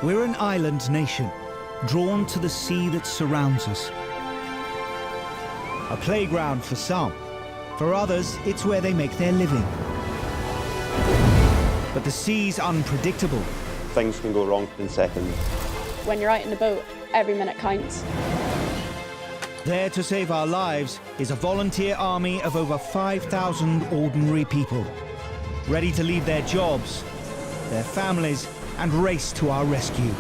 We're an island nation, drawn to the sea that surrounds us. A playground for some. For others, it's where they make their living. But the sea's unpredictable. Things can go wrong in seconds. When you're out in the boat, every minute counts. There to save our lives is a volunteer army of over 5,000 ordinary people, ready to leave their jobs, their families, and race to our rescue.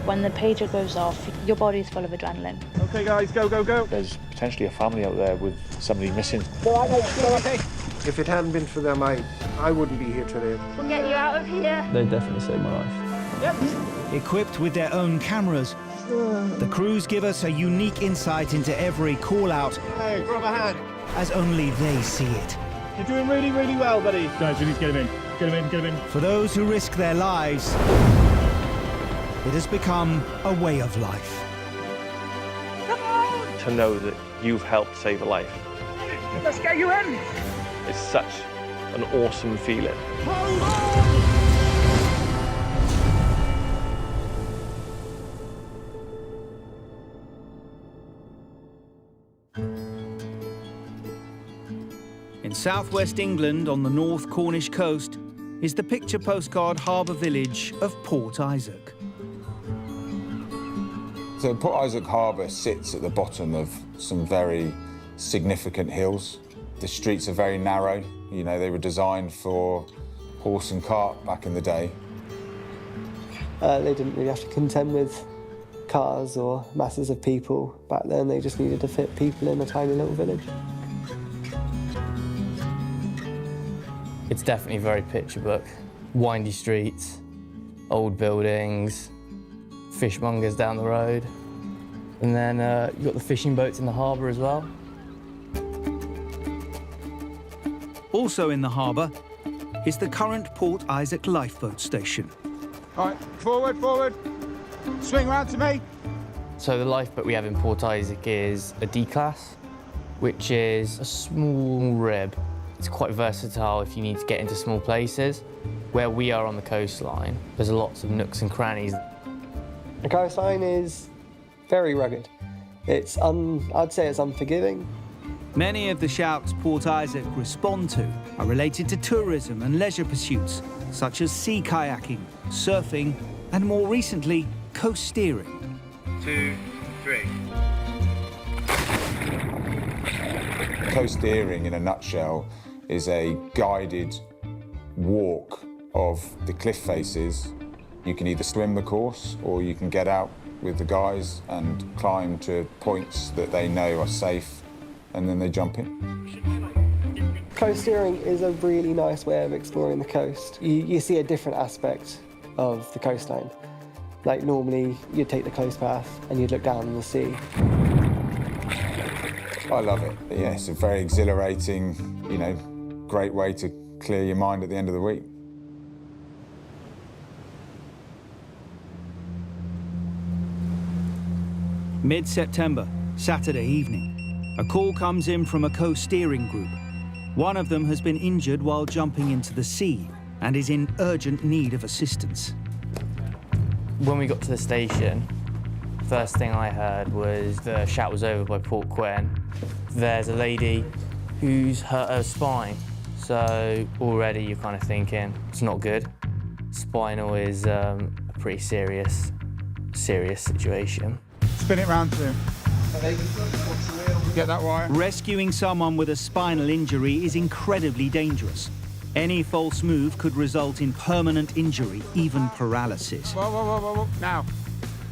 When the pager goes off, your body's full of adrenaline. Okay guys, go, go, go. There's potentially a family out there with somebody missing. Okay. If it hadn't been for them, I wouldn't be here today. We'll get you out of here. They definitely saved my life. Yep. Equipped with their own cameras, the crews give us a unique insight into every call-out. Hey, grab a hand. As only they see it. You're doing really, really well, buddy. Guys, we need to get him in. Get him in, get him in. For those who risk their lives, it has become a way of life. To know that you've helped save a life. Let's get you in. It's such an awesome feeling. Hold on! In southwest England, on the North Cornish coast, is the picture postcard harbour village of Port Isaac. So Port Isaac Harbour sits at the bottom of some very significant hills. The streets are very narrow. You know, they were designed for horse and cart back in the day. They didn't really have to contend with cars or masses of people. Back then, they just needed to fit people in a tiny little village. It's definitely very picture book. Windy streets, old buildings, fishmongers down the road. And then you've got the fishing boats in the harbour as well. Also in the harbour is the current Port Isaac lifeboat station. All right, forward, forward. Swing round to me. So the lifeboat we have in Port Isaac is a D-class, which is a small rib. It's quite versatile if you need to get into small places. Where we are on the coastline, there's lots of nooks and crannies. The coastline is very rugged. I'd say it's unforgiving. Many of the shouts Port Isaac respond to are related to tourism and leisure pursuits, such as sea kayaking, surfing, and more recently, coast steering. 2, 3. Coast steering, in a nutshell, is a guided walk of the cliff faces. You can either swim the course or you can get out with the guys and climb to points that they know are safe, and then they jump in. Coast steering is a really nice way of exploring the coast. You see a different aspect of the coastline. Like normally, you'd take the coast path and you'd look down on the sea. I love it. Yeah, it's a very exhilarating, great way to clear your mind at the end of the week. Mid-September, Saturday evening, a call comes in from a coast steering group. One of them has been injured while jumping into the sea and is in urgent need of assistance. When we got to the station, first thing I heard was the shout was over by Port Quinn. There's a lady who's hurt her spine. So already you're kind of thinking, it's not good. Spinal is a pretty serious situation. Spin it round to him. Get that wire. Rescuing someone with a spinal injury is incredibly dangerous. Any false move could result in permanent injury, even paralysis. Whoa, whoa, whoa, whoa, whoa. Now.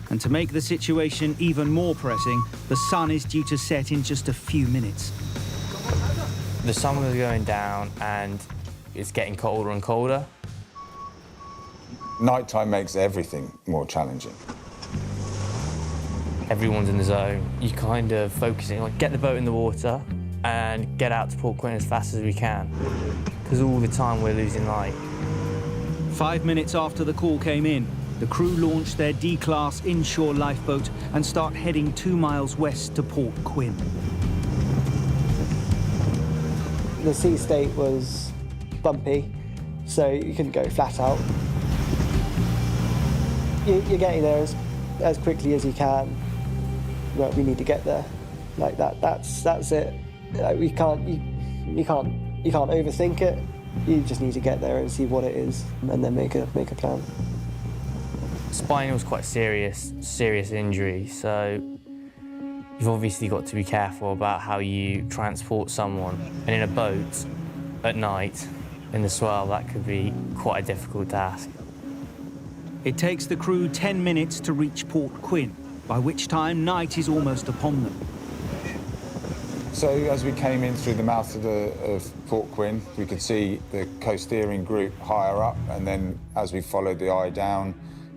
And to make the situation even more pressing, the sun is due to set in just a few minutes. The sun was going down and it's getting colder and colder. Nighttime makes everything more challenging. Everyone's in the zone. You're kind of focusing on get the boat in the water and get out to Port Quinn as fast as we can, because all the time we're losing light. 5 minutes after the call came in, the crew launched their D-class inshore lifeboat and start heading 2 miles west to Port Quinn. The sea state was bumpy, so you couldn't go flat out. you're getting there as quickly as you can. Well, we need to get there. Like that's it. Like you can't overthink it. You just need to get there and see what it is, and then make a plan. Spinal is quite serious injury, so you've obviously got to be careful about how you transport someone. And in a boat at night in the swell, that could be quite a difficult task. It takes the crew 10 minutes to reach Port Quinn, by which time night is almost upon them. So as we came in through the mouth of Port Quinn, we could see the coast steering group higher up, and then as we followed the eye down,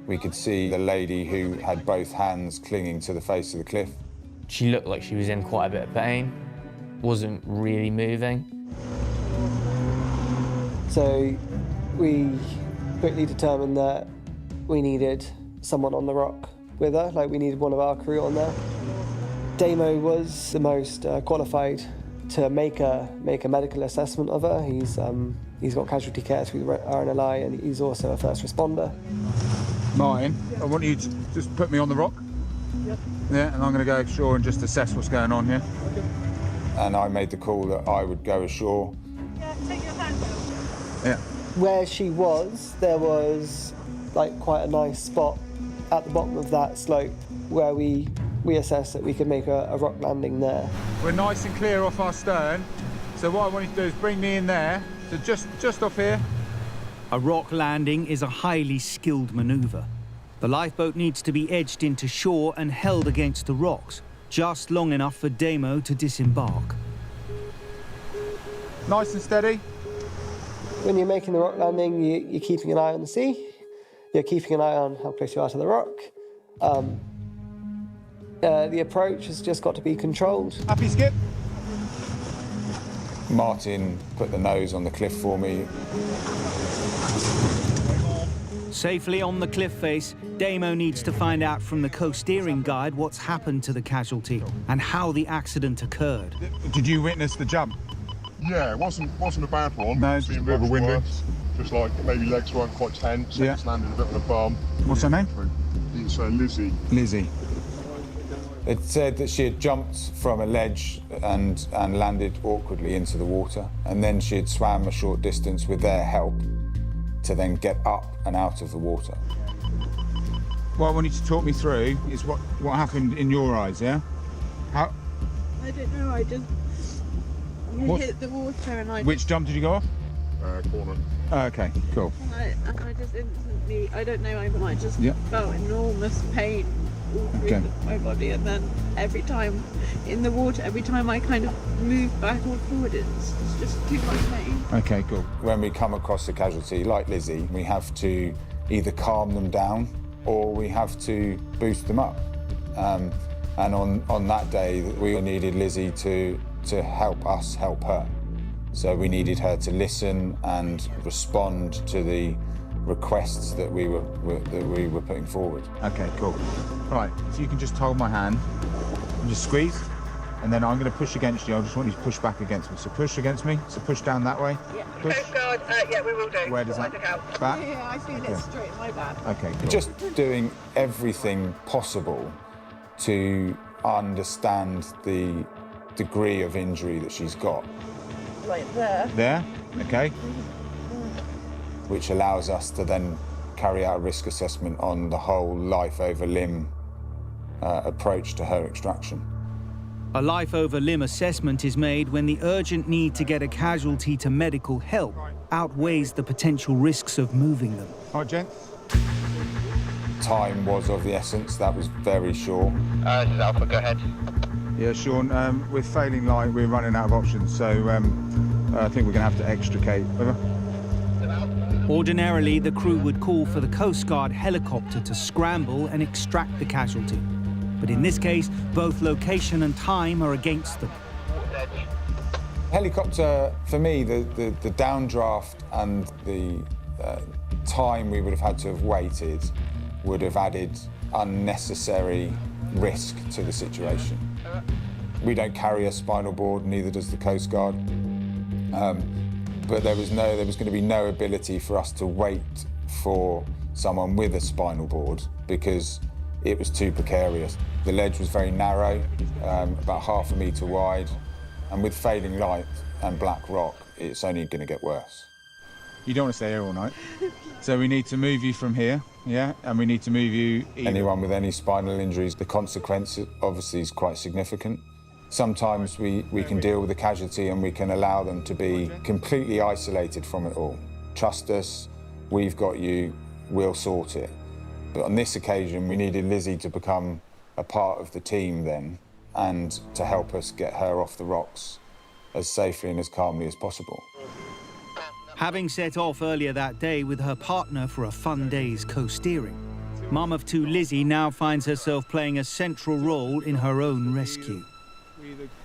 we could see the lady who had both hands clinging to the face of the cliff. She looked like she was in quite a bit of pain, wasn't really moving. So we quickly determined that we needed someone on the rock with her, like we needed one of our crew on there. Damo was the most qualified to make a medical assessment of her. He's got casualty care through the RNLI, and he's also a first responder. Martin, I want you to just put me on the rock. Yep. Yeah, and I'm going to go ashore and just assess what's going on here. Okay. And I made the call that I would go ashore. Yeah, take your hand out. Yeah. Where she was, there was like quite a nice spot at the bottom of that slope where we assessed that we could make a rock landing there. We're nice and clear off our stern, so what I want you to do is bring me in there, so just off here. A rock landing is a highly skilled manoeuvre. The lifeboat needs to be edged into shore and held against the rocks, just long enough for Damo to disembark. Nice and steady. When you're making the rock landing, you're keeping an eye on the sea. You're keeping an eye on how close you are to the rock. The approach has just got to be controlled. Happy, Skip? Martin put the nose on the cliff for me. Safely on the cliff face, Damo needs to find out from the coast steering guide what's happened to the casualty and how the accident occurred. Did you witness the jump? Yeah, it wasn't a bad one. No, it's a bit of a windy. Just like maybe legs weren't quite tense. Yeah. It's landed a bit on a bum. What's her name? It's Lizzie. Lizzie. It said that she had jumped from a ledge and landed awkwardly into the water, and then she had swam a short distance with their help to then get up and out of the water. What I want you to talk me through is what happened in your eyes, yeah? How? I don't know, I just hit the water and I... Which jump did you go off? Corner. Okay, cool. And I just instantly, I don't know, I just felt enormous pain all through my body, and then every time in the water, every time I kind of move back or forward, it's just too much pain. Okay, cool. When we come across a casualty like Lizzie, we have to either calm them down or we have to boost them up. And on that day, we needed Lizzie to help us help her. So we needed her to listen and respond to the requests that we were putting forward. Okay, cool. Right, so you can just hold my hand and just squeeze, and then I'm going to push against you. I just want you to push back against me. So push against me. So push down that way. Yeah. Push. Coast Guard, yeah, we will do. Where does that? Back? Yeah, I feel it straight in my back. Okay, cool. Just doing everything possible to understand the degree of injury that she's got. Right there. There? Okay. Which allows us to then carry out a risk assessment on the whole life over limb approach to her extraction. A life over limb assessment is made when the urgent need to get a casualty to medical help outweighs the potential risks of moving them. All right, gents. Time was of the essence. That was very short. This is Alpha, go ahead. Yeah, Sean, with failing light, we're running out of options, so I think we're going to have to extricate. Over. Ordinarily, the crew would call for the Coast Guard helicopter to scramble and extract the casualty. But in this case, both location and time are against them. Helicopter, for me, the downdraft and the time we would have had to have waited would have added unnecessary risk to the situation. We don't carry a spinal board, neither does the Coast Guard. But there was going to be no ability for us to wait for someone with a spinal board because it was too precarious. The ledge was very narrow, about half a metre wide, and with fading light and black rock, it's only going to get worse. You don't want to stay here all night, so we need to move you from here, yeah? And we need to move you... Anyone with any spinal injuries, the consequence obviously is quite significant. Sometimes we can deal with the casualty and we can allow them to be completely isolated from it all. Trust us, we've got you, we'll sort it. But on this occasion, we needed Lizzie to become a part of the team then and to help us get her off the rocks as safely and as calmly as possible. Having set off earlier that day with her partner for a fun day's co-steering, mum of two Lizzie now finds herself playing a central role in her own rescue.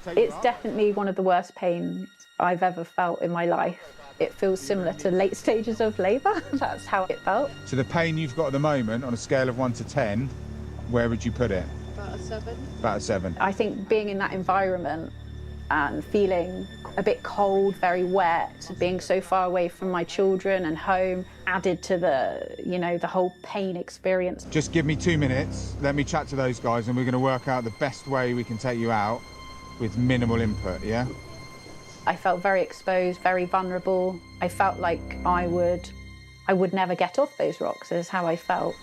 It's definitely one of the worst pains I've ever felt in my life. It feels similar to late stages of labour. That's how it felt. So the pain you've got at the moment, on a scale of 1 to 10, where would you put it? About a 7. About a 7. I think being in that environment and feeling a bit cold, very wet, being so far away from my children and home, added to the, you know, the whole pain experience. Just give me 2 minutes, let me chat to those guys, and we're going to work out the best way we can take you out with minimal input, yeah? I felt very exposed, very vulnerable. I felt like I would never get off those rocks, is how I felt.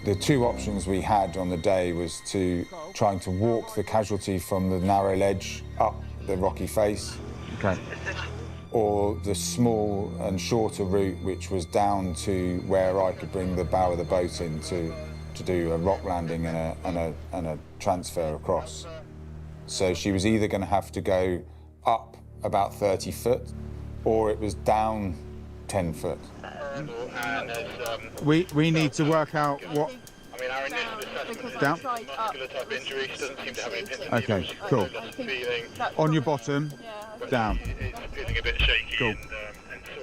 The two options we had on the day was to trying to walk the casualty from the narrow ledge up the rocky face. Okay. Or the small and shorter route, which was down to where I could bring the bow of the boat in to do a rock landing and a transfer across. So she was either going to have to go up about 30 foot, or it was down 10 foot. We need to work out what... Down? Okay, cool. On your bottom, down. Cool.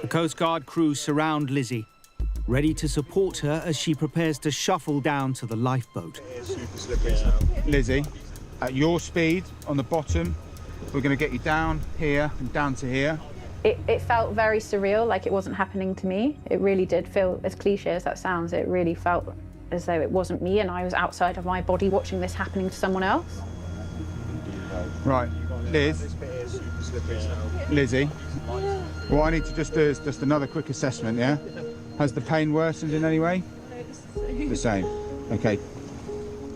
The Coast Guard crew surround Lizzie, ready to support her as she prepares to shuffle down to the lifeboat. Lizzie, at your speed, on the bottom, we're going to get you down here and down to here. It felt very surreal, like it wasn't happening to me. It really did feel, as cliche as that sounds, it really felt as though it wasn't me and I was outside of my body watching this happening to someone else. Right, Lizzie, what I need to just do is just another quick assessment, yeah? Has the pain worsened in any way? The same. Okay.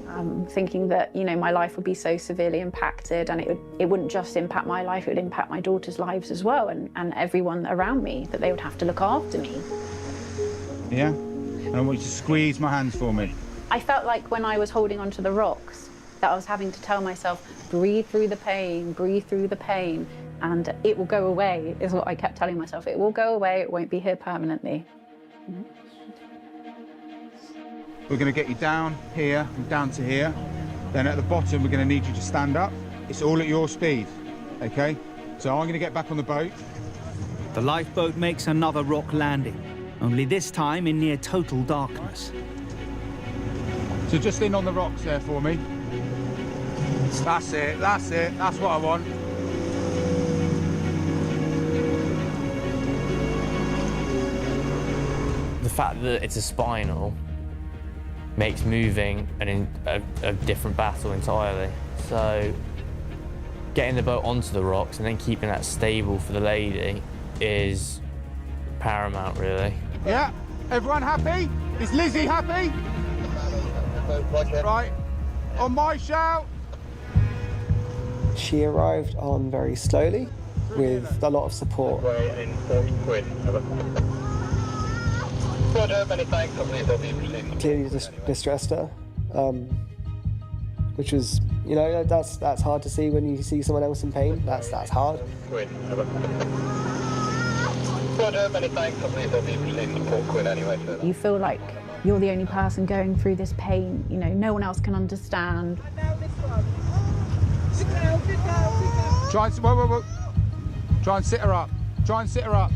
I'm thinking that, you know, my life would be so severely impacted, and it wouldn't just impact my life, it would impact my daughter's lives as well, and everyone around me, that they would have to look after me. Yeah? And I want you to squeeze my hands for me. I felt like when I was holding onto the rocks, that I was having to tell myself, breathe through the pain, and it will go away, is what I kept telling myself. It will go away, it won't be here permanently. We're going to get you down here and down to here. Then at the bottom, we're going to need you to stand up. It's all at your speed, okay? So I'm going to get back on the boat. The lifeboat makes another rock landing, only this time in near total darkness. So just in on the rocks there for me. That's it, that's what I want. The fact that it's a spinal makes moving a different battle entirely. So getting the boat onto the rocks and then keeping that stable for the lady is paramount, really. Yeah, everyone happy? Is Lizzie happy? Right, on my shout. She arrived on very slowly with a lot of support. Clearly distressed her, which was, you know, that's hard to see when you see someone else in pain. That's hard. You feel like you're the only person going through this pain. You know, no one else can understand. Try and sit her up. Try and sit her up.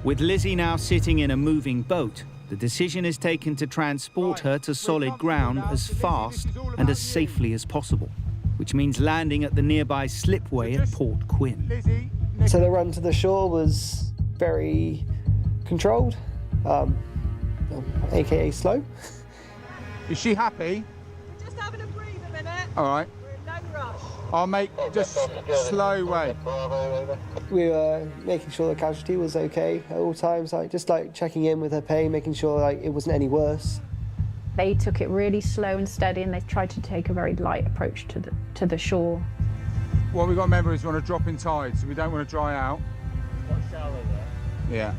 With Lizzie now sitting in a moving boat, the decision is taken to transport her to solid ground as fast and as safely as possible, which means landing at the nearby slipway at Port Quinn. So the run to the shore was very controlled. aka slow. Is she happy? Just having a breathe a minute. All right. We're in no rush. I'll make just slow way. We were making sure the casualty was okay at all times, just checking in with her pain, making sure it wasn't any worse. They took it really slow and steady, and they tried to take a very light approach to the shore. What we've got to remember is we want to drop in tide, so we don't want to dry out. Quite shallow there. Yeah.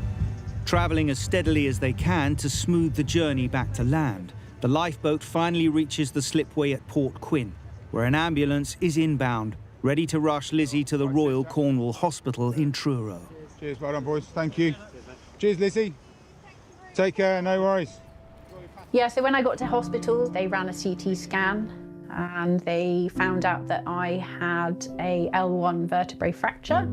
Travelling as steadily as they can to smooth the journey back to land, the lifeboat finally reaches the slipway at Port Quinn, where an ambulance is inbound, ready to rush Lizzie to the Royal Cornwall Hospital in Truro. Cheers, well done, boys. Thank you. Cheers, Lizzie. Take care, no worries. Yeah, so when I got to hospital, they ran a CT scan and they found out that I had a L1 vertebrae fracture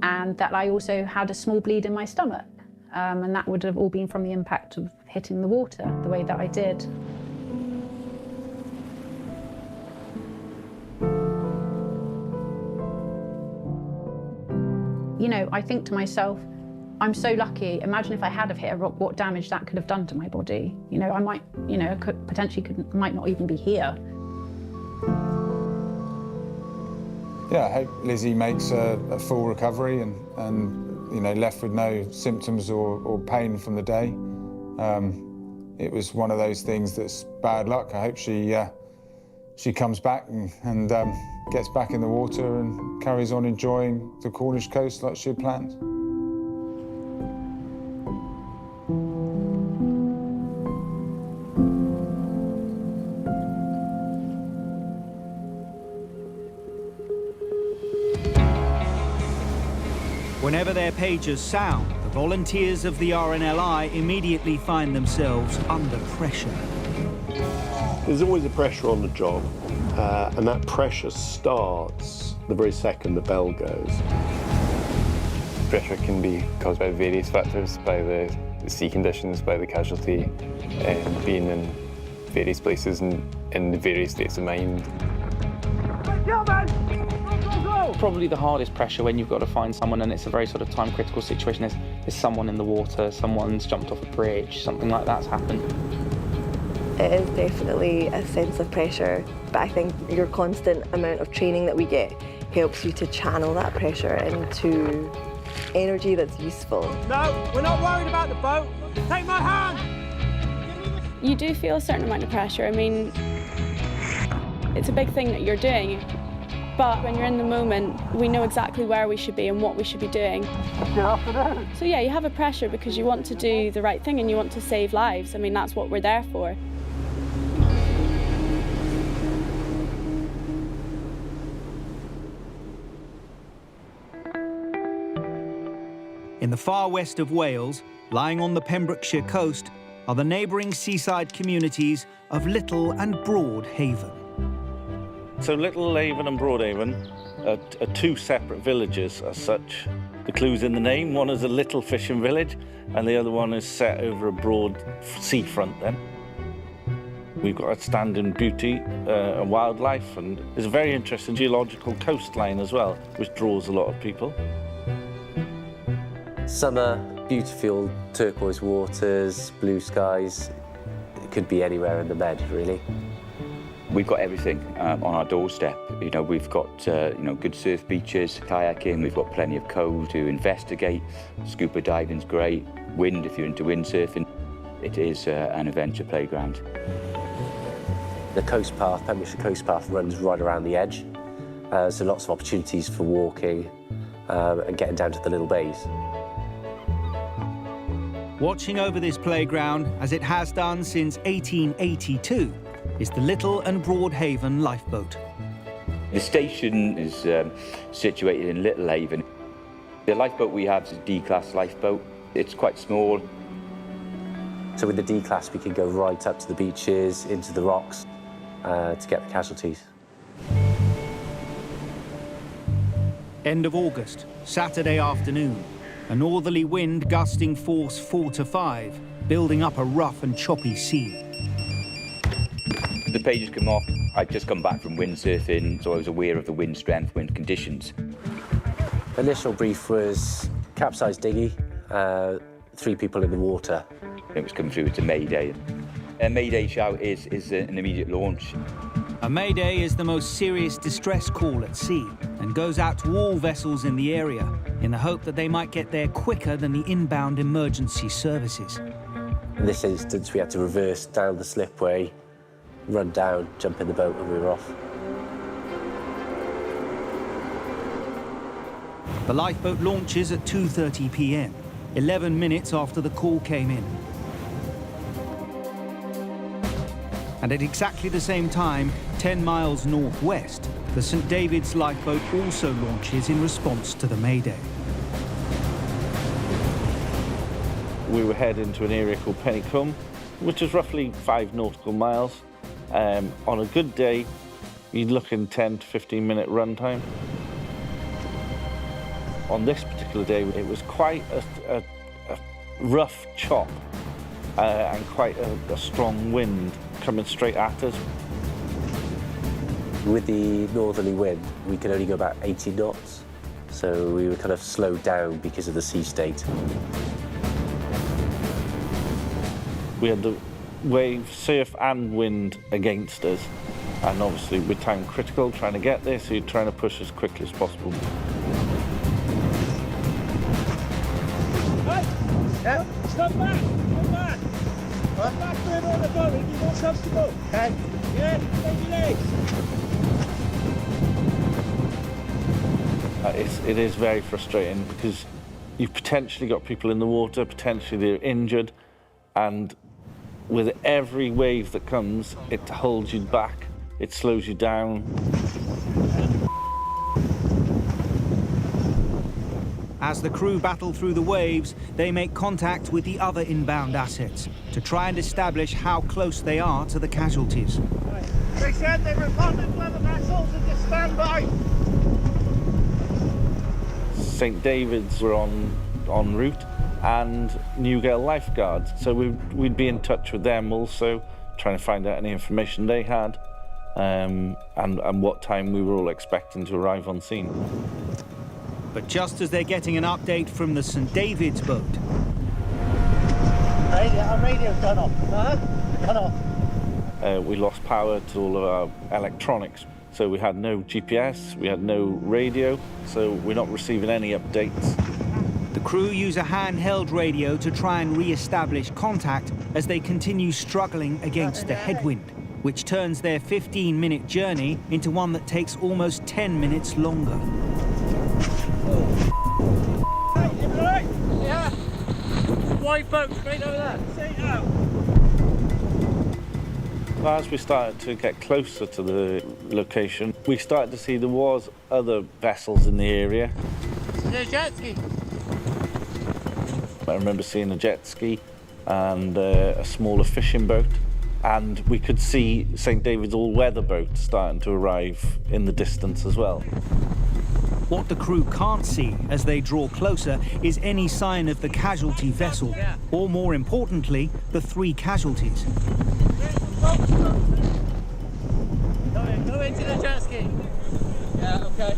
and that I also had a small bleed in my stomach. And that would have all been from the impact of hitting the water the way that I did. You know, I think to myself, I'm so lucky. Imagine if I had have hit a rock, what damage that could have done to my body. You know, I might, might not even be here. Yeah, I hope Lizzie makes a full recovery and left with no symptoms or pain from the day. It was one of those things that's bad luck. I hope she comes back and gets back in the water and carries on enjoying the Cornish coast like she had planned. Whenever their pagers sound, the volunteers of the RNLI immediately find themselves under pressure. There's always a pressure on the job, and that pressure starts the very second the bell goes. Pressure can be caused by various factors, by the sea conditions, by the casualty, and being in various places and in various states of mind. Probably the hardest pressure when you've got to find someone and it's a very sort of time-critical situation. There's someone in the water, someone's jumped off a bridge, something like that's happened. It is definitely a sense of pressure, but I think your constant amount of training that we get helps you to channel that pressure into energy that's useful. No, we're not worried about the boat. Take my hand! You do feel a certain amount of pressure. I mean, it's a big thing that you're doing. But when you're in the moment, we know exactly where we should be and what we should be doing. Good afternoon. So yeah, you have a pressure because you want to do the right thing and you want to save lives. I mean, that's what we're there for. In the far west of Wales, lying on the Pembrokeshire coast, are the neighbouring seaside communities of Little and Broadhaven. So Little Haven and Broadhaven are two separate villages as such. The clue's in the name. One is a little fishing village and the other one is set over a broad seafront then. We've got outstanding beauty and wildlife, and there's a very interesting geological coastline as well, which draws a lot of people. Summer, beautiful turquoise waters, blue skies. It could be anywhere in the Med, really. We've got everything on our doorstep. You know, we've got good surf beaches, kayaking. We've got plenty of coves to investigate. Scuba diving's great. Wind, if you're into windsurfing, it is an adventure playground. The coast path, Pembrokeshire Coast Path, runs right around the edge. So lots of opportunities for walking and getting down to the little bays. Watching over this playground, as it has done since 1882, is the Little and Broadhaven lifeboat. The station is situated in Little Haven. The lifeboat we have is a D-class lifeboat. It's quite small. So with the D-class, we can go right up to the beaches, into the rocks, to get the casualties. End of August, Saturday afternoon. A northerly wind gusting force 4 to 5, building up a rough and choppy sea. The pages come off. I'd just come back from windsurfing, so I was aware of the wind strength, wind conditions. Initial brief was capsized dinghy, 3 people in the water. It was coming through to Mayday. A Mayday shout is an immediate launch. A mayday is the most serious distress call at sea and goes out to all vessels in the area in the hope that they might get there quicker than the inbound emergency services. In this instance, we had to reverse down the slipway, run down, jump in the boat, and we were off. The lifeboat launches at 2:30 p.m, 11 minutes after the call came in. And at exactly the same time, 10 miles northwest, the St. David's lifeboat also launches in response to the mayday. We were heading to an area called Pennycombe, which is roughly 5 nautical miles. On a good day, you'd look in 10 to 15 minute run time. On this particular day, it was quite a rough chop and quite a strong wind coming straight at us. With the northerly wind, we could only go about 80 knots, so we were kind of slowed down because of the sea state. We had the wave, surf and wind against us, and obviously we're time critical trying to get there, so you're trying to push as quickly as possible. Hey! Yeah? Stop back! Stop back! Stop back further on the boat if you want comfortable. Okay. Yeah, take your legs. It is very frustrating because you've potentially got people in the water, potentially they're injured, and with every wave that comes, it holds you back, it slows you down. As the crew battle through the waves, they make contact with the other inbound assets to try and establish how close they are to the casualties. They said they were responding to other vessels and just stand by. St. David's were en route, and Newgale lifeguards. So we'd be in touch with them also, trying to find out any information they had, and what time we were all expecting to arrive on scene. But just as they're getting an update from the St. David's boat, Our radio's gone off. Gone off. We lost power to all of our electronics. So we had no GPS, we had no radio, so we're not receiving any updates. the crew use a handheld radio to try and re-establish contact as they continue struggling against the headwind, which turns their 15-minute journey into one that takes almost 10 minutes longer. Right? Yeah. White boat straight over there. Straight out. As we started to get closer to the location, we started to see there was other vessels in the area. There's a jet ski. I remember seeing a jet ski and a smaller fishing boat, and we could see St. David's all-weather boat starting to arrive in the distance as well. What the crew can't see as they draw closer is any sign of the casualty vessel, or more importantly, the 3 casualties. Go into the jet ski. Yeah, okay.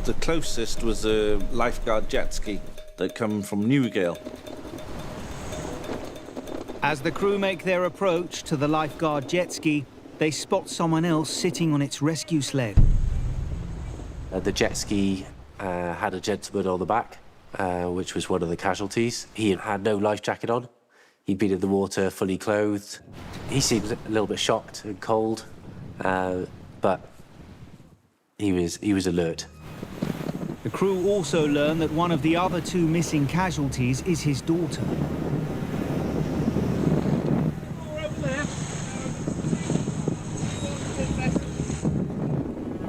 The closest was a lifeguard jet ski that come from Newgale. As the crew make their approach to the lifeguard jet ski, they spot someone else sitting on its rescue sled. The jet ski had a gentleman on the back, which was one of the casualties. He had no life jacket on. He'd been in the water fully clothed. He seemed a little bit shocked and cold, but he was alert. The crew also learn that one of the other 2 missing casualties is his daughter.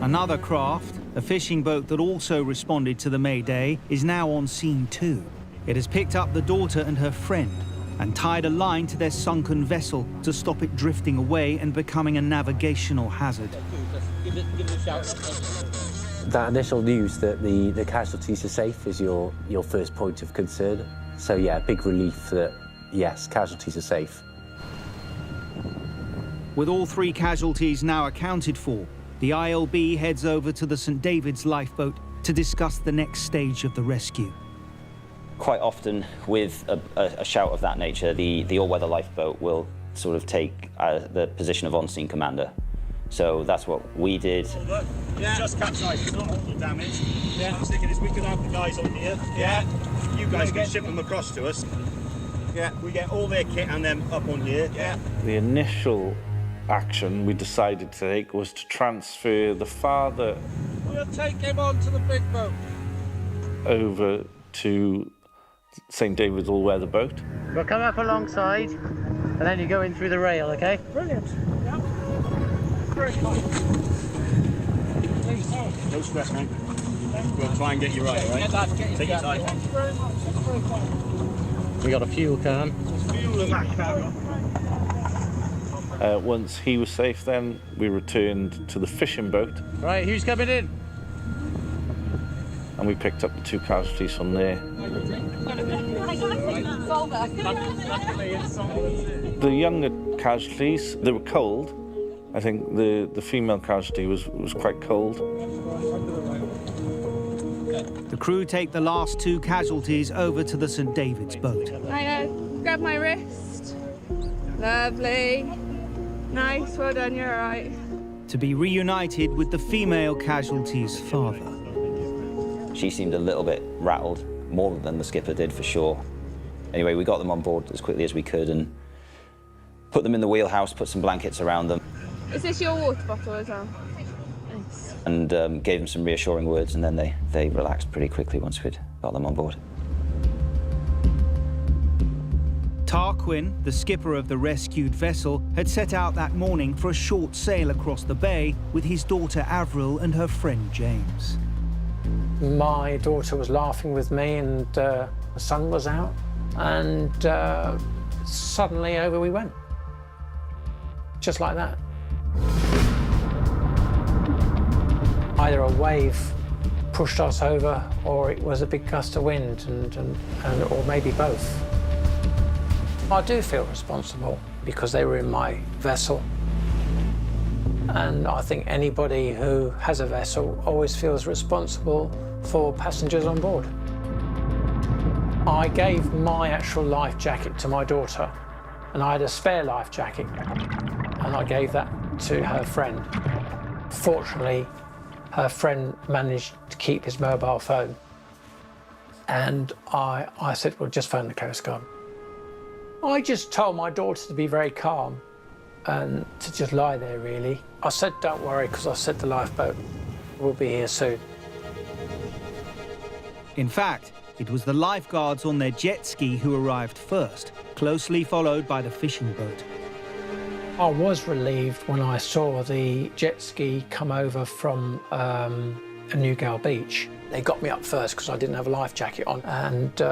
Another craft, a fishing boat that also responded to the mayday, is now on scene too. It has picked up the daughter and her friend and tied a line to their sunken vessel to stop it drifting away and becoming a navigational hazard. Give it a shout. That initial news that the casualties are safe is your first point of concern. So yeah, big relief that, yes, casualties are safe. With all 3 casualties now accounted for, the ILB heads over to the St. David's lifeboat to discuss the next stage of the rescue. Quite often, with a shout of that nature, the all-weather lifeboat will sort of take the position of on-scene commander. So that's what we did. Yeah. Just capsized, it's not all damage. Yeah. I was thinking is we could have the guys on here. Yeah. You guys can ship them across to us. Yeah. We get all their kit and them up on here. Yeah. The initial action we decided to take was to transfer the father We'll take him on to the big boat. over to St. David's all-weather boat. We'll come up alongside, and then you go in through the rail, okay? Brilliant. Yeah. Very kind. No stress, mate. We'll try and get you right, all right? Take your time. Thank you very much. That's very kind. We got a fuel can. Fuel in that can. Once he was safe, then we returned to the fishing boat. Right, who's coming in? And we picked up the 2 casualties from there. The younger casualties, they were cold. I think the female casualty was quite cold. The crew take the last 2 casualties over to the St. David's boat. I know. Grab my wrist. Lovely. Nice, well done, you're all right. To be reunited with the female casualty's father. She seemed a little bit rattled, more than the skipper did for sure. Anyway, we got them on board as quickly as we could and put them in the wheelhouse, put some blankets around them. Is this your water bottle as well? Nice. And gave them some reassuring words, and then they relaxed pretty quickly once we'd got them on board. Tarquin, the skipper of the rescued vessel, had set out that morning for a short sail across the bay with his daughter Avril and her friend James. My daughter was laughing with me and the sun was out, and suddenly over we went. Just like that. Either a wave pushed us over or it was a big gust of wind, or maybe both. I do feel responsible because they were in my vessel. And I think anybody who has a vessel always feels responsible for passengers on board. I gave my actual life jacket to my daughter, and I had a spare life jacket, and I gave that to her friend. Fortunately, her friend managed to keep his mobile phone. And I said, well, just phone the Coast Guard. I just told my daughter to be very calm and to just lie there, really. I said, don't worry, because I said the lifeboat will be here soon. In fact, it was the lifeguards on their jet ski who arrived first, closely followed by the fishing boat. I was relieved when I saw the jet ski come over from Newgale Beach. They got me up first because I didn't have a life jacket on, and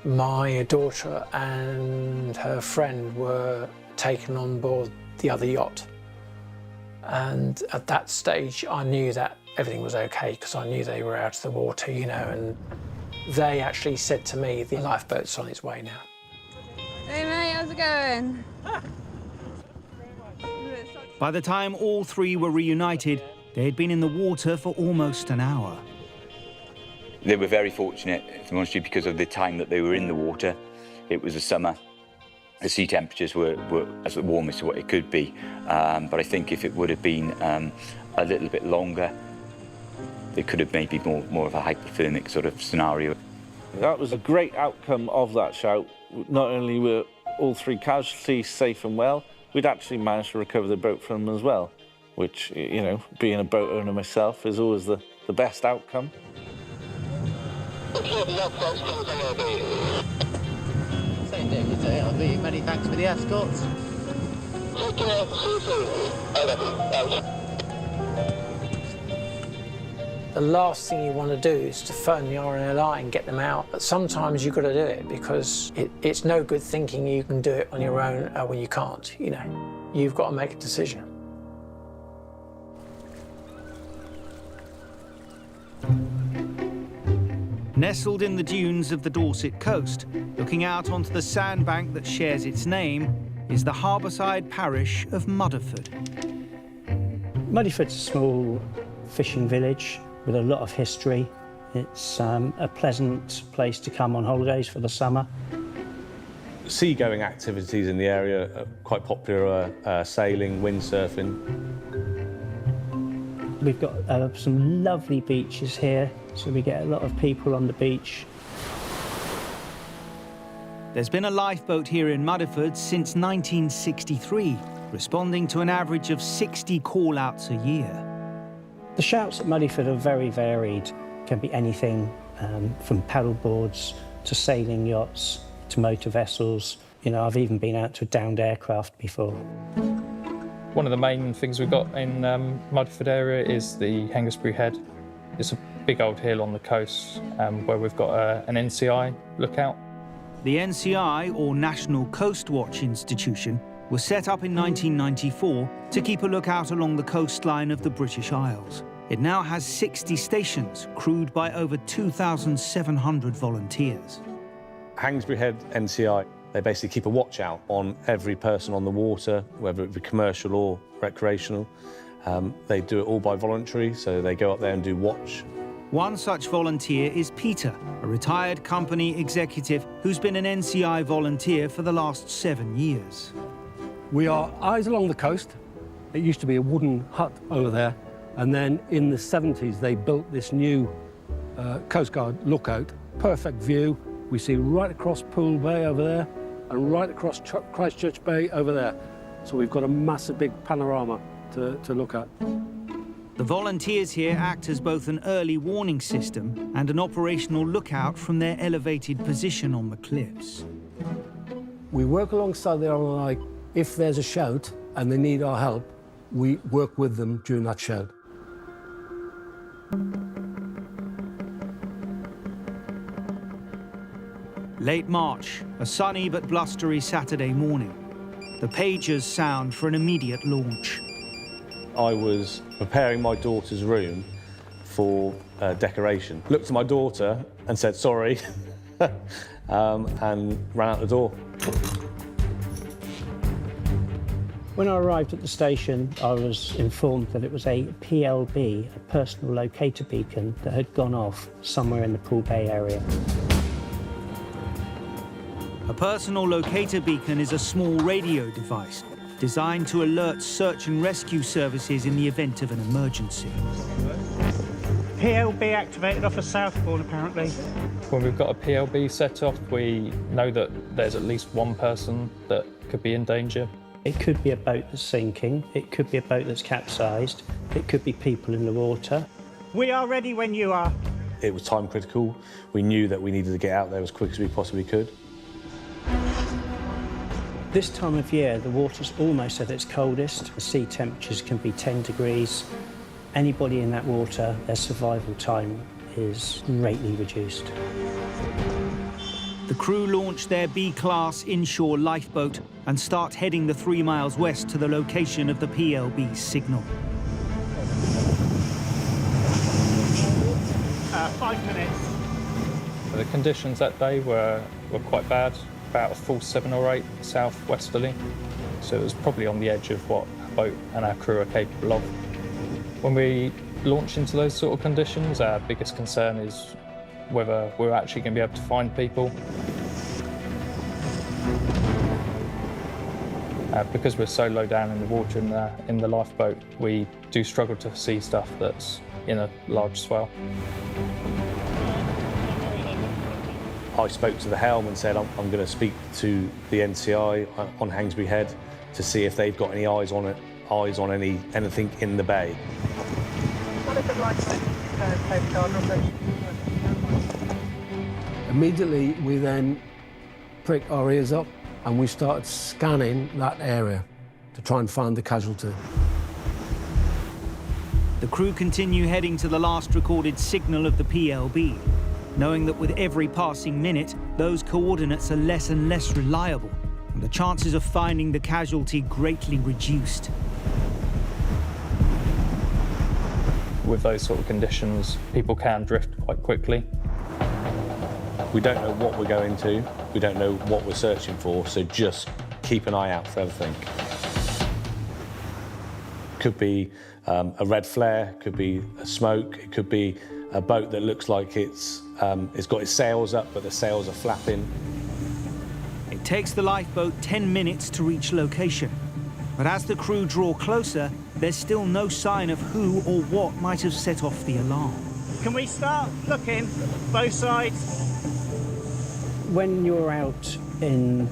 my daughter and her friend were taken on board the other yacht. And at that stage, I knew that everything was okay because I knew they were out of the water, you know, and they actually said to me, the lifeboat's on its way now. Hey mate, how's it going? By the time all 3 were reunited, they had been in the water for almost an hour. They were very fortunate, mostly because of the time that they were in the water. It was the summer. The sea temperatures were as warm as what it could be. But I think if it would have been a little bit longer, it could have maybe more of a hypothermic sort of scenario. That was a great outcome of that shout. Not only were all 3 casualties safe and well, we'd actually managed to recover the boat from them as well, which, you know, being a boat owner myself is always the best outcome. St. David's ARV, many thanks for the escorts. The last thing you want to do is to phone the RNLI and get them out. But sometimes you've got to do it because it's no good thinking you can do it on your own when you can't, you know. You've got to make a decision. Nestled in the dunes of the Dorset coast, looking out onto the sandbank that shares its name, is the harbourside parish of Mudderford. Mudderford's a small fishing village with a lot of history. It's a pleasant place to come on holidays for the summer. Seagoing activities in the area are quite popular, sailing, windsurfing. We've got some lovely beaches here, so we get a lot of people on the beach. There's been a lifeboat here in Mudderford since 1963, responding to an average of 60 call-outs a year. The shouts at Muddyford are very varied. Can be anything from paddle boards to sailing yachts to motor vessels. You know, I've even been out to a downed aircraft before. One of the main things we've got in Mudderford area is the Hengistbury Head. It's a big old hill on the coast where we've got an NCI lookout. The NCI, or National Coast Watch Institution, was set up in 1994 to keep a lookout along the coastline of the British Isles. It now has 60 stations, crewed by over 2,700 volunteers. Hengistbury Head NCI, they basically keep a watch out on every person on the water, whether it be commercial or recreational. They do it all by voluntary, so they go up there and do watch. One such volunteer is Peter, a retired company executive who's been an NCI volunteer for the last 7 years. We are eyes along the coast. It used to be a wooden hut over there, and then in the 70s they built this new Coast Guard lookout. Perfect view. We see right across Poole Bay over there and right across Christchurch Bay over there. So we've got a massive big panorama to look at. The volunteers here act as both an early warning system and an operational lookout from their elevated position on the cliffs. We work alongside the RNI. If there's a shout and they need our help, we work with them during that shout. Late March, a sunny but blustery Saturday morning. The pagers sound for an immediate launch. I was preparing my daughter's room for decoration. Looked at my daughter and said, sorry, and ran out the door. When I arrived at the station, I was informed that it was a PLB, a personal locator beacon, that had gone off somewhere in the Poole Bay area. A personal locator beacon is a small radio device designed to alert search and rescue services in the event of an emergency. PLB activated off of Southbourne, apparently. When we've got a PLB set off, we know that there's at least one person that could be in danger. It could be a boat that's sinking, it could be a boat that's capsized, it could be people in the water. We are ready when you are. It was time critical. We knew that we needed to get out there as quick as we possibly could. This time of year, the water's almost at its coldest. The sea temperatures can be 10 degrees. Anybody in that water, their survival time is greatly reduced. The crew launch their B-class inshore lifeboat and start heading the 3 miles west to the location of the PLB signal. 5 minutes. The conditions that day were quite bad, about a full 7 or 8 southwesterly. So it was probably on the edge of what our boat and our crew are capable of. When we launch into those sort of conditions, our biggest concern is whether we're actually going to be able to find people. Because we're so low down in the water in the lifeboat, we do struggle to see stuff that's in a large swell. I spoke to the helm and said, I'm going to speak to the NCI on Hengistbury Head to see if they've got any eyes on anything in the bay. Immediately, we then prick our ears up and we started scanning that area to try and find the casualty. The crew continue heading to the last recorded signal of the PLB, knowing that with every passing minute, those coordinates are less and less reliable, and the chances of finding the casualty greatly reduced. With those sort of conditions, people can drift quite quickly. We don't know what we're going to, we don't know what we're searching for, so just keep an eye out for everything. Could be a red flare, could be a smoke, it could be a boat that looks like it's got its sails up, but the sails are flapping. It takes the lifeboat 10 minutes to reach location. But as the crew draw closer, there's still no sign of who or what might have set off the alarm. Can we start looking both sides? When you're out in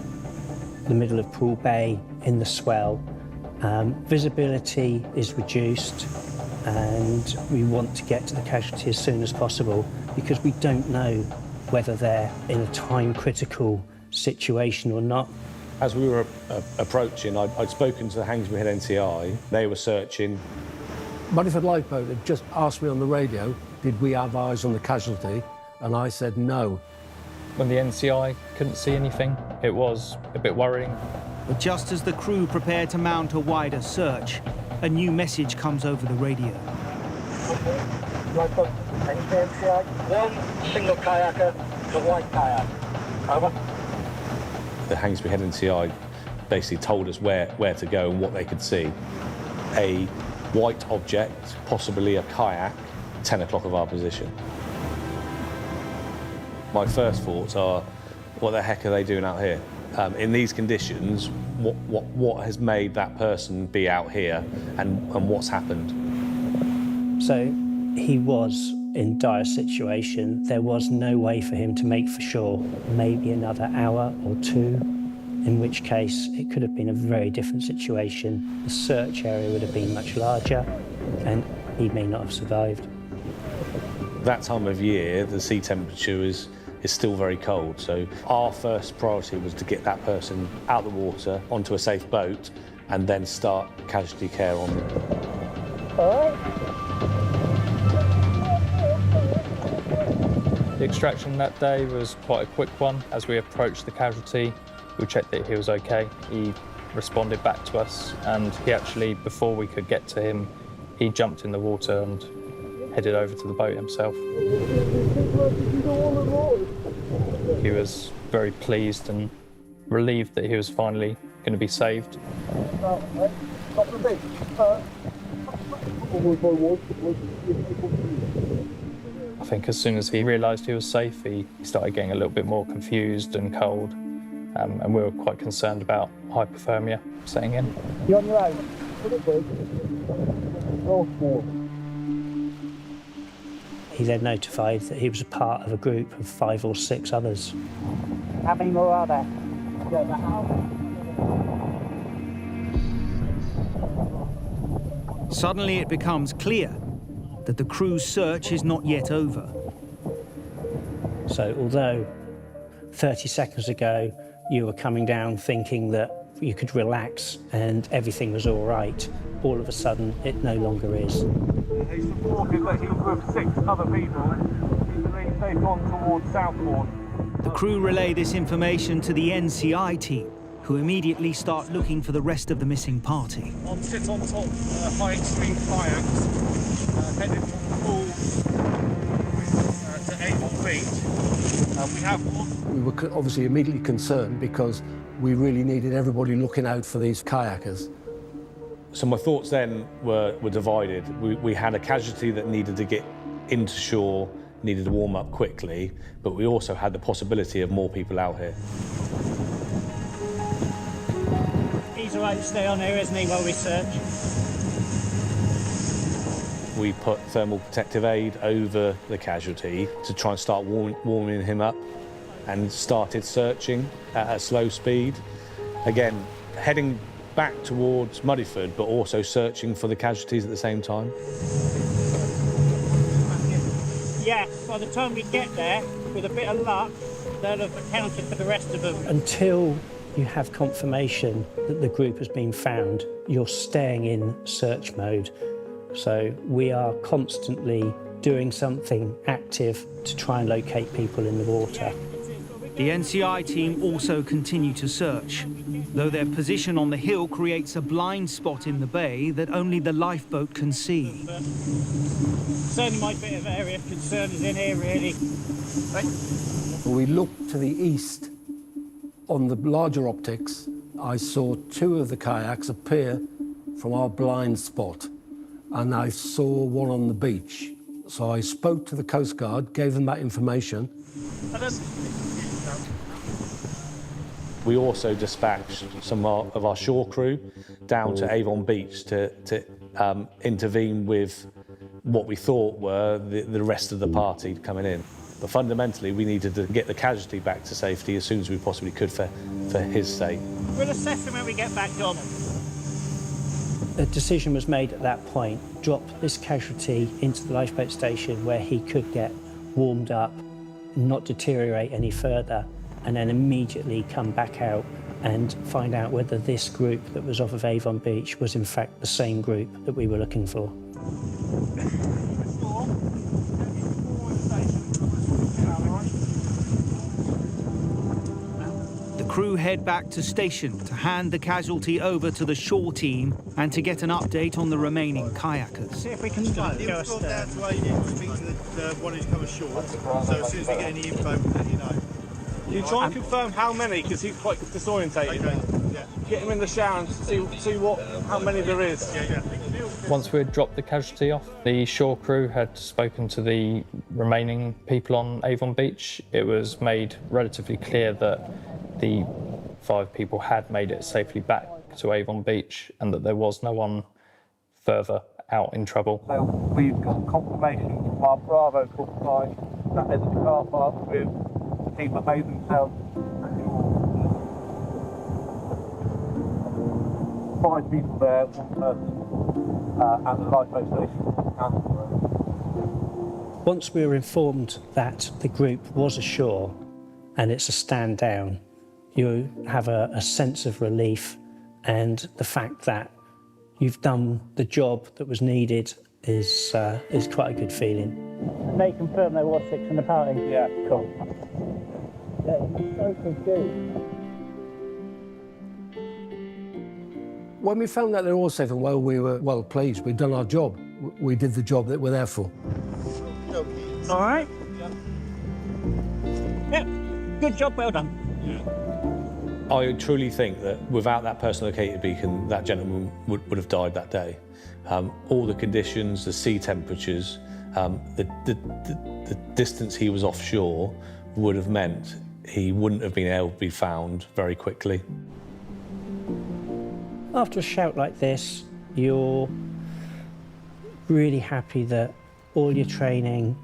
the middle of Poole Bay in the swell, visibility is reduced, and we want to get to the casualty as soon as possible because we don't know whether they're in a time-critical situation or not. As we were approaching, I'd spoken to the Hangsbury Head NCI. They were searching. Muddyford Lifeboat had just asked me on the radio, did we have eyes on the casualty? And I said no. When the NCI couldn't see anything, it was a bit worrying. But just as the crew prepare to mount a wider search, a new message comes over the radio. Lifeboat, NCI, one single kayaker, the white kayak. Over. The Hangsbury Head NCI basically told us where to go and what they could see. A white object, possibly a kayak, 10 o'clock of our position. My first thoughts are, what the heck are they doing out here? In these conditions, what has made that person be out here and what's happened? So he was in dire situation. There was no way for him to make for shore, maybe another hour or two, in which case it could have been a very different situation. The search area would have been much larger and he may not have survived. That time of year, the sea temperature is still very cold, so our first priority was to get that person out of the water, onto a safe boat, and then start casualty care on them. The extraction that day was quite a quick one. As we approached the casualty, we checked that he was okay. He responded back to us, and he actually, before we could get to him, he jumped in the water and headed over to the boat himself. He was very pleased and relieved that he was finally going to be saved. I think as soon as he realised he was safe, he started getting a little bit more confused and cold, and we were quite concerned about hypothermia setting in. You're on your own. He then notified that he was a part of a group of 5 or 6 others. How many more are there? Suddenly it becomes clear that the crew's search is not yet over. So although 30 seconds ago you were coming down thinking that you could relax and everything was all right, all of a sudden it no longer is. He's reported that he was with 6 other people. He believes they've gone towards Southbourne. The crew relay this information to the NCI team, who immediately start looking for the rest of the missing party. Sit on top high extreme kayaks, headed from Poole to Avon Beach. We have one. We were obviously immediately concerned because we really needed everybody looking out for these kayakers. So my thoughts then were divided. We had a casualty that needed to get into shore, needed to warm up quickly, but we also had the possibility of more people out here. He's all right to stay on here, isn't he, while we search? We put thermal protective aid over the casualty to try and start warming him up, and started searching at a slow speed. Again, heading back towards Muddyford, but also searching for the casualties at the same time. Yeah, by the time we get there, with a bit of luck, they'll have accounted for the rest of them. Until you have confirmation that the group has been found, you're staying in search mode. So we are constantly doing something active to try and locate people in the water. The NCI team also continue to search, though their position on the hill creates a blind spot in the bay that only the lifeboat can see. Certainly my bit of area of concern is in here, really. When we looked to the east on the larger optics, I saw 2 of the kayaks appear from our blind spot, and I saw one on the beach. So I spoke to the Coast Guard, gave them that information. We also dispatched some of our shore crew down to Avon Beach to intervene with what we thought were the rest of the party coming in. But fundamentally, we needed to get the casualty back to safety as soon as we possibly could for his sake. We'll assess him when we get back, John. A decision was made at that point, drop this casualty into the lifeboat station where he could get warmed up and not deteriorate any further, and then immediately come back out and find out whether this group that was off of Avon Beach was in fact the same group that we were looking for. The crew head back to station to hand the casualty over to the shore team and to get an update on the remaining kayakers. See if we can go astern. One who's come ashore. So as soon as we get any info, we'll let you know. You try and confirm how many, because he's quite disorientated. Okay. Yeah. Get him in the shower and see how many there is. Yeah. Once we had dropped the casualty off, the shore crew had spoken to the remaining people on Avon Beach. It was made relatively clear that the 5 people had made it safely back to Avon Beach and that there was no one further out in trouble. So we've got confirmation from our Bravo call sign that is the car park with the team that made themselves. 5 people there, 1 person at the lifeboat station. Once we were informed that the group was ashore and it's a stand down, you have a sense of relief, and the fact that you've done the job that was needed is quite a good feeling. They confirm there was 6 in the party? Yeah, cool. Yeah, so good. When we found that they were all safe and well, we were well pleased. We'd done our job. We did the job that we're there for. All right? Yeah, good job, well done. I truly think that without that person located beacon, that gentleman would have died that day. All the conditions, the sea temperatures, the distance he was offshore would have meant he wouldn't have been able to be found very quickly. After a shout like this, you're really happy that all your training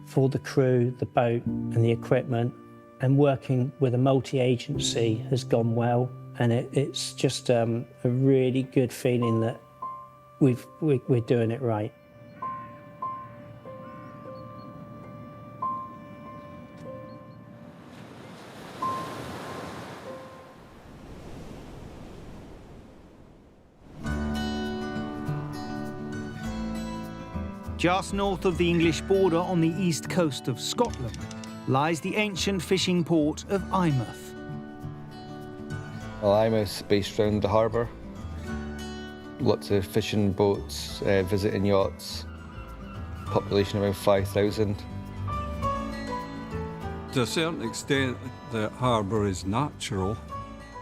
for the crew, the boat and the equipment and working with a multi-agency has gone well, and it's just a really good feeling that we're doing it right. Just north of the English border on the east coast of Scotland lies the ancient fishing port of Eyemouth. Well, Eyemouth's based around the harbour. Lots of fishing boats, visiting yachts, population around 5,000. To a certain extent, the harbour is natural.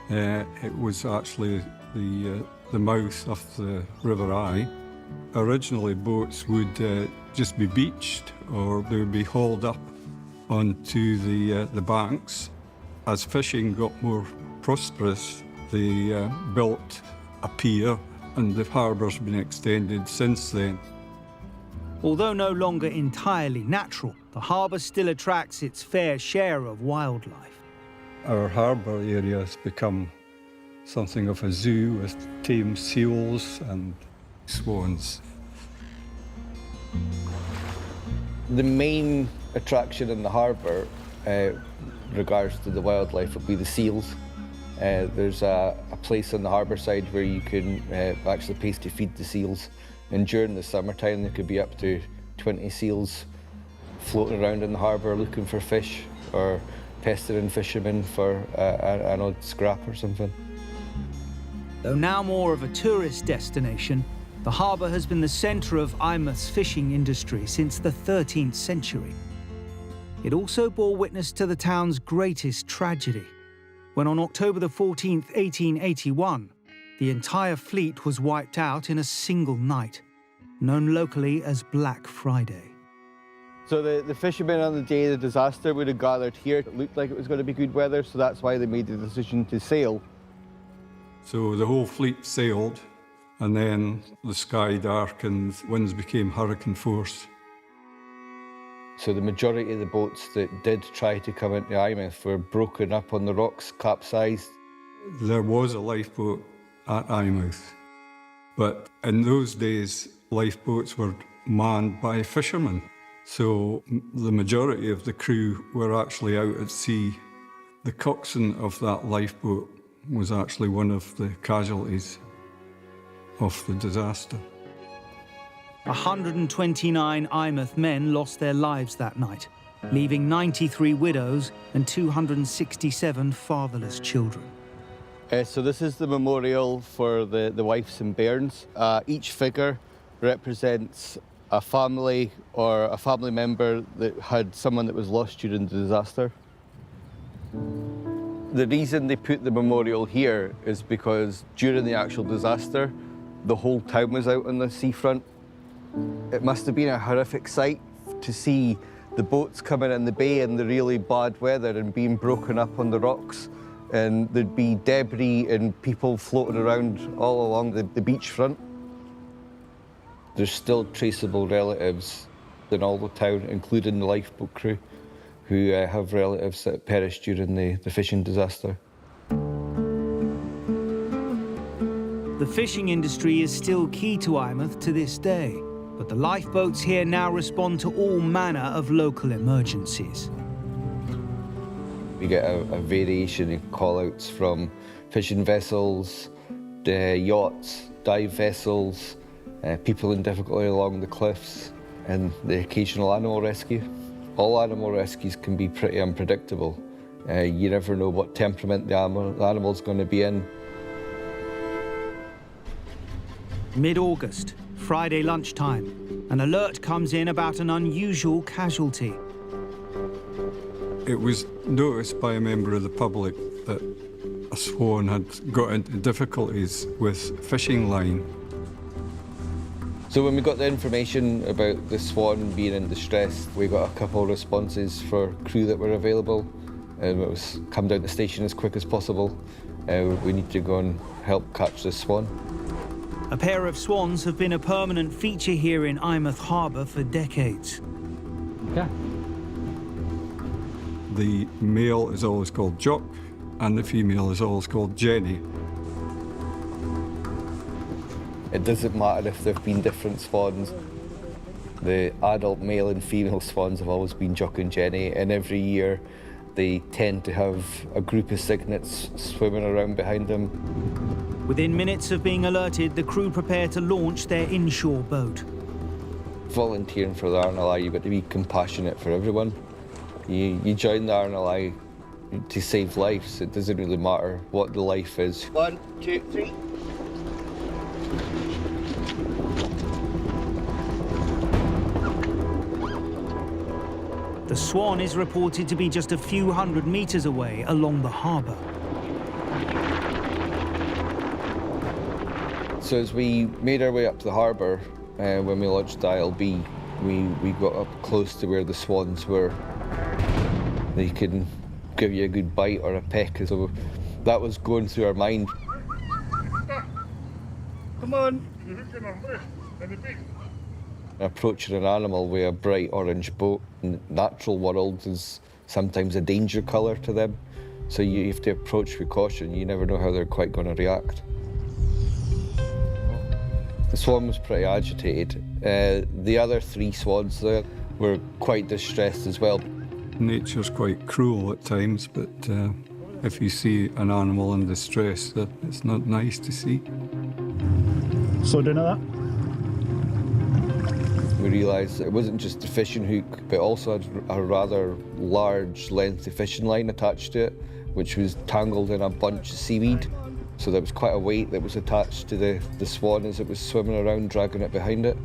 It was actually the mouth of the River Eye. Originally, boats would just be beached, or they would be hauled up onto the banks. As fishing got more prosperous, they built a pier, and the harbour's been extended since then. Although no longer entirely natural, the harbour still attracts its fair share of wildlife. Our harbour area has become something of a zoo with tame seals and swans. The main attraction in the harbour, regards to the wildlife, would be the seals. There's a place on the harbour side where you can actually pay to feed the seals, and during the summertime there could be up to 20 seals floating around in the harbour looking for fish, or pestering fishermen for an odd scrap or something. Though now more of a tourist destination, the harbour has been the centre of Eyemouth's fishing industry since the 13th century. It also bore witness to the town's greatest tragedy, when on October the 14th, 1881, the entire fleet was wiped out in a single night, known locally as Black Friday. So the fishermen on the day of the disaster would have gathered here. It looked like it was going to be good weather, so that's why they made the decision to sail. So the whole fleet sailed, and then the sky darkened, winds became hurricane force. So the majority of the boats that did try to come into Eyemouth were broken up on the rocks, capsized. There was a lifeboat at Eyemouth, but in those days, lifeboats were manned by fishermen. So the majority of the crew were actually out at sea. The coxswain of that lifeboat was actually one of the casualties of the disaster. 129 Eyemouth men lost their lives that night, leaving 93 widows and 267 fatherless children. So this is the memorial for the wives and bairns. Each figure represents a family or a family member that had someone that was lost during the disaster. The reason they put the memorial here is because during the actual disaster, the whole town was out on the seafront. It must have been a horrific sight to see the boats coming in the bay in the really bad weather and being broken up on the rocks. And there'd be debris and people floating around all along the beachfront. There's still traceable relatives in all the town, including the lifeboat crew, who have relatives that perished during the fishing disaster. The fishing industry is still key to Eyemouth to this day, but the lifeboats here now respond to all manner of local emergencies. We get a variation in call-outs from fishing vessels, yachts, dive vessels, people in difficulty along the cliffs, and the occasional animal rescue. All animal rescues can be pretty unpredictable. You never know what temperament the animal's going to be in. Mid-August, Friday lunchtime, an alert comes in about an unusual casualty. It was noticed by a member of the public that a swan had got into difficulties with fishing line. So when we got the information about the swan being in distress, we got a couple of responses for crew that were available. It was come down to the station as quick as possible. We need to go and help catch this swan. A pair of swans have been a permanent feature here in Eyemouth Harbour for decades. Yeah. The male is always called Jock, and the female is always called Jenny. It doesn't matter if there have been different swans. The adult male and female swans have always been Jock and Jenny, and every year they tend to have a group of cygnets swimming around behind them. Within minutes of being alerted, the crew prepare to launch their inshore boat. Volunteering for the RNLI, you've got to be compassionate for everyone. You join the RNLI to save lives. It doesn't really matter what the life is. 1, 2, 3. The swan is reported to be just a few hundred metres away along the harbour. So as we made our way up to the harbour, when we lodged Dial B, we got up close to where the swans were. They can give you a good bite or a peck, so that was going through our mind. Come on. Approaching an animal with a bright orange boat in the natural world is sometimes a danger colour to them, so you have to approach with caution. You never know how they're quite going to react. The swan was pretty agitated. The other 3 swans there were quite distressed as well. Nature's quite cruel at times, but if you see an animal in distress, it's not nice to see. So do you know that? We realised that it wasn't just a fishing hook, but also had a rather large lengthy fishing line attached to it, which was tangled in a bunch of seaweed. So there was quite a weight that was attached to the swan as it was swimming around, dragging it behind it.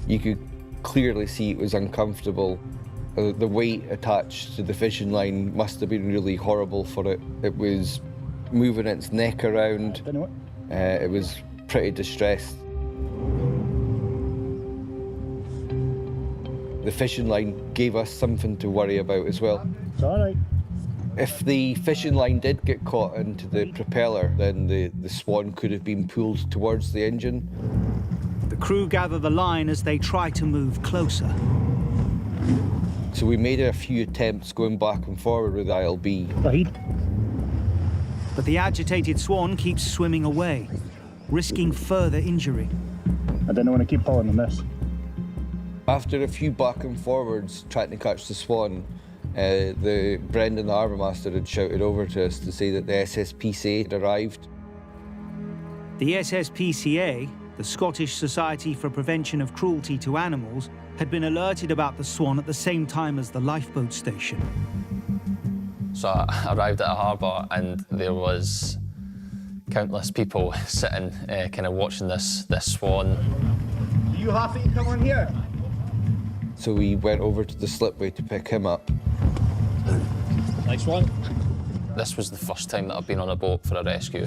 You could clearly see it was uncomfortable. The weight attached to the fishing line must have been really horrible for it. It was moving its neck around. It was pretty distressed. the fishing line gave us something to worry about as well. It's all right. If the fishing line did get caught into the propeller, then the Swan could have been pulled towards the engine. The crew gather the line as they try to move closer. So we made a few attempts going back and forward with ILB. But the agitated Swan keeps swimming away, risking further injury. I don't want to keep pulling on this. After a few back and forwards trying to catch the Swan, Brendan, the harbour master, had shouted over to us to say that the SSPCA had arrived. The SSPCA, the Scottish Society for Prevention of Cruelty to Animals, had been alerted about the Swan at the same time as the lifeboat station. So I arrived at a harbour and there was countless people sitting, kind of watching this swan. Are you happy to come on here? So we went over to the slipway to pick him up. Nice one. This was the first time that I've been on a boat for a rescue.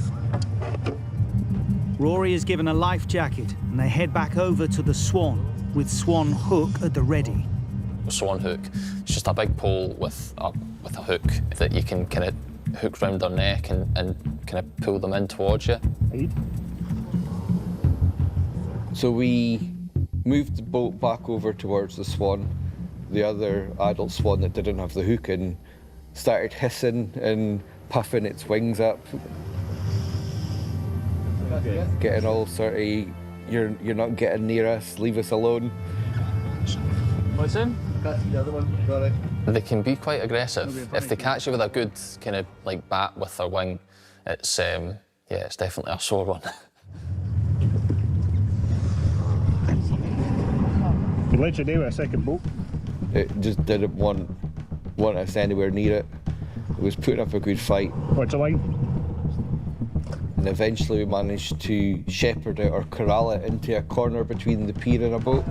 Rory is given a life jacket and they head back over to the Swan, with Swan Hook at the ready. A swan hook, it's just a big pole with a hook that you can kind of hook round their neck and kind of pull them in towards you. So we moved the boat back over towards the Swan, the other adult swan that didn't have the hook, and started hissing and puffing its wings up. Getting all sort of, you're not getting near us, leave us alone. What's in? The other one, got it. They can be quite aggressive. If they catch you with a good kind of like bat with their wing, it's yeah, it's definitely a sore one. You'd let you do with a second boat. It just didn't want us anywhere near it. It was putting up a good fight. What's the line? And eventually we managed to shepherd it or corral it into a corner between the pier and a boat.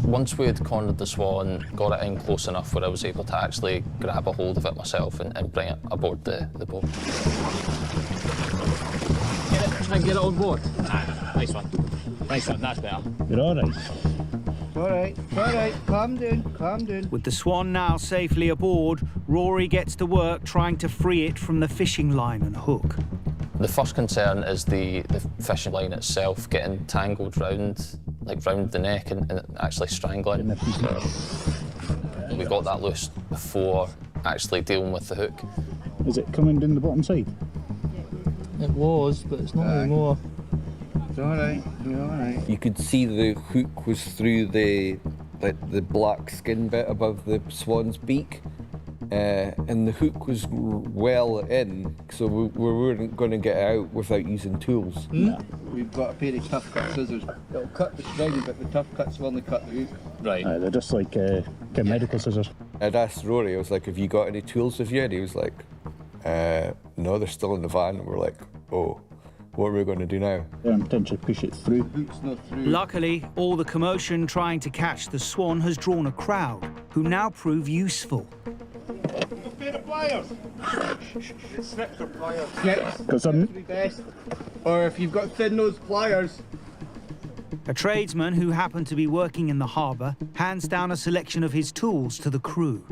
Once we had cornered the Swan, got it in close enough where I was able to actually grab a hold of it myself and bring it aboard the boat. Try and get it on board. Nice one. Nice one, that's better. You're all right. All right, calm down, calm down. With the Swan now safely aboard, Rory gets to work trying to free it from the fishing line and hook. The first concern is the fishing line itself getting tangled round the neck and actually strangling. We got that loose before actually dealing with the hook. Is it coming down the bottom side? It was, but it's not anymore. It's all right, you're all right. You could see the hook was through the black skin bit above the Swan's beak. And the hook was well in, so we weren't going to get out without using tools. We've got a pair of tough cut scissors. It'll cut the string, but the tough cuts will only cut the hook. Right. They're just like medical scissors. I'd asked Rory, I was like, have you got any tools with you? And he was like, no, they're still in the van. And we're like, oh, what are we going to do now? Yeah, potentially push it through. The hook's not through. Luckily, all the commotion trying to catch the Swan has drawn a crowd, who now prove useful. Pliers. Snips or pliers. Snips would be best. Or if you've got thin-nosed pliers. A tradesman who happened to be working in the harbour hands down a selection of his tools to the crew.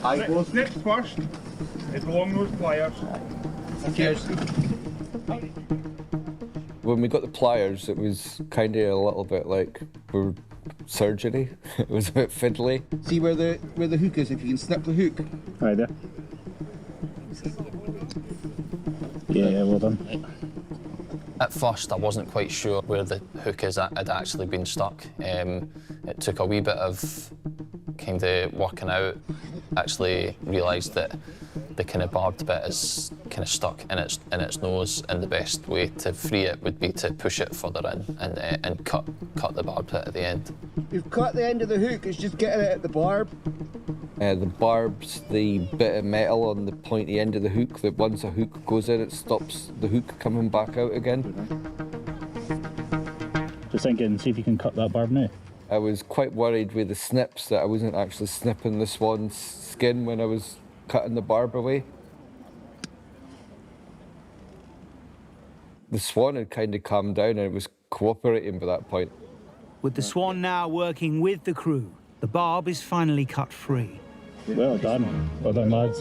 I go snips first. It's long-nosed pliers. Cheers. When we got the pliers, it was kind of a little bit like we're surgery. It was a bit fiddly. See where the hook is, if you can snip the hook. Right there. Yeah, well done. At first, I wasn't quite sure where the hook had actually been stuck. It took a wee bit of kind of working out. Actually realised that the kind of barbed bit is kind of stuck in its nose, and the best way to free it would be to push it further in and cut the barbed bit at the end. You've cut the end of the hook, it's just getting it at the barb. The barb's the bit of metal on the pointy end of the hook that once a hook goes in, it stops the hook coming back out again. Just thinking, see if you can cut that barb now. I was quite worried with the snips that I wasn't actually snipping the swan's skin when I was cutting the barb away. The swan had kind of calmed down and it was cooperating by that point. With the Swan now working with the crew, the barb is finally cut free. Well done. Well done, lads.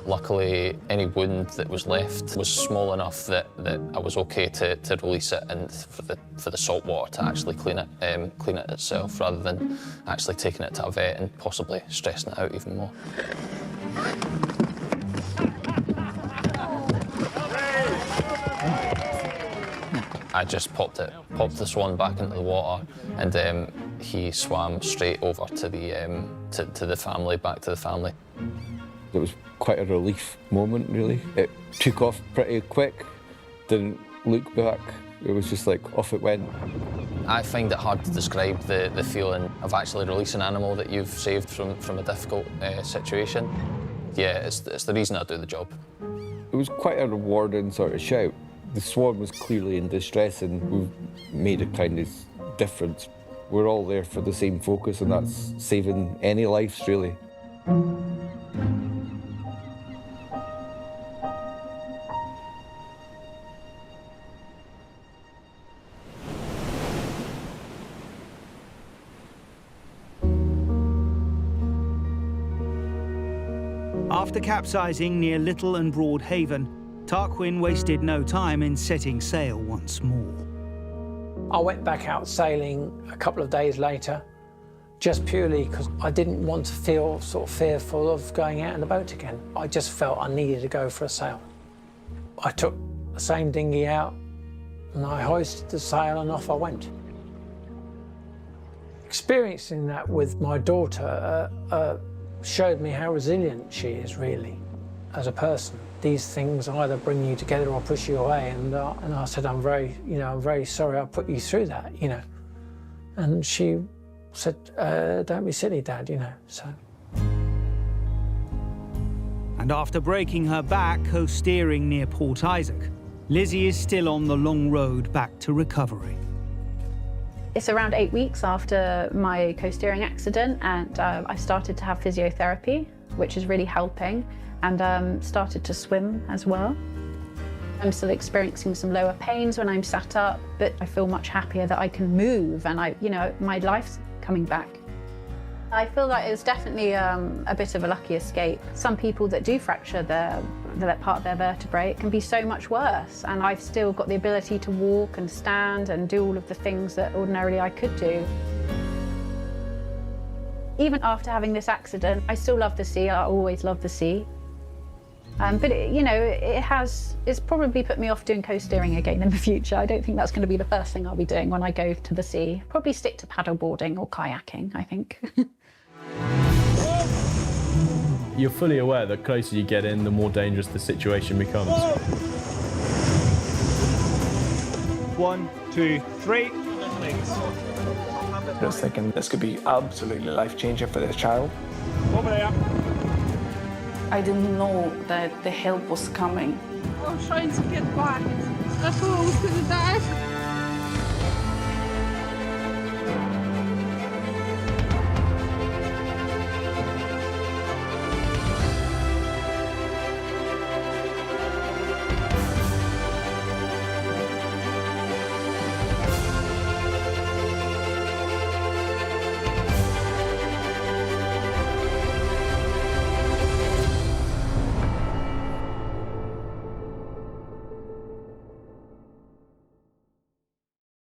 Luckily, any wound that was left was small enough that I was okay to release it and for the salt water to actually clean it itself, rather than actually taking it to a vet and possibly stressing it out even more. I just popped the Swan back into the water, and he swam straight over to the family, back to the family. It was quite a relief moment, really. It took off pretty quick, didn't look back. It was just like, off it went. I find it hard to describe the feeling of actually releasing an animal that you've saved from a difficult situation. Yeah, it's the reason I do the job. It was quite a rewarding sort of shout. The Swan was clearly in distress, and we've made a kind of difference. We're all there for the same focus, and that's saving any lives, really. After capsizing near Little and Broad Haven, Tarquin wasted no time in setting sail once more. I went back out sailing a couple of days later, just purely because I didn't want to feel sort of fearful of going out in the boat again. I just felt I needed to go for a sail. I took the same dinghy out and I hoisted the sail and off I went. Experiencing that with my daughter showed me how resilient she is, really, as a person. These things either bring you together or push you away, and I said, I'm very sorry I put you through that, you know. And she said, don't be silly, Dad, you know, so. And after breaking her back co-steering near Port Isaac, Lizzie is still on the long road back to recovery. It's around 8 weeks after my co-steering accident, and I started to have physiotherapy, which is really helping, and started to swim as well. I'm still experiencing some lower pains when I'm sat up, but I feel much happier that I can move, and my life's coming back. I feel like it's definitely a bit of a lucky escape. Some people that do fracture that part of their vertebrae, it can be so much worse, and I've still got the ability to walk and stand and do all of the things that ordinarily I could do. Even after having this accident, I still love the sea. I always love the sea. But it's probably put me off doing co-steering again in the future. I don't think that's going to be the first thing I'll be doing when I go to the sea. Probably stick to paddleboarding or kayaking, I think. You're fully aware that the closer you get in, the more dangerous the situation becomes. 1, 2, 3. I was thinking this could be absolutely life-changing for this child. Over there. I didn't know that the help was coming. I was trying to get back. I thought I was going to die.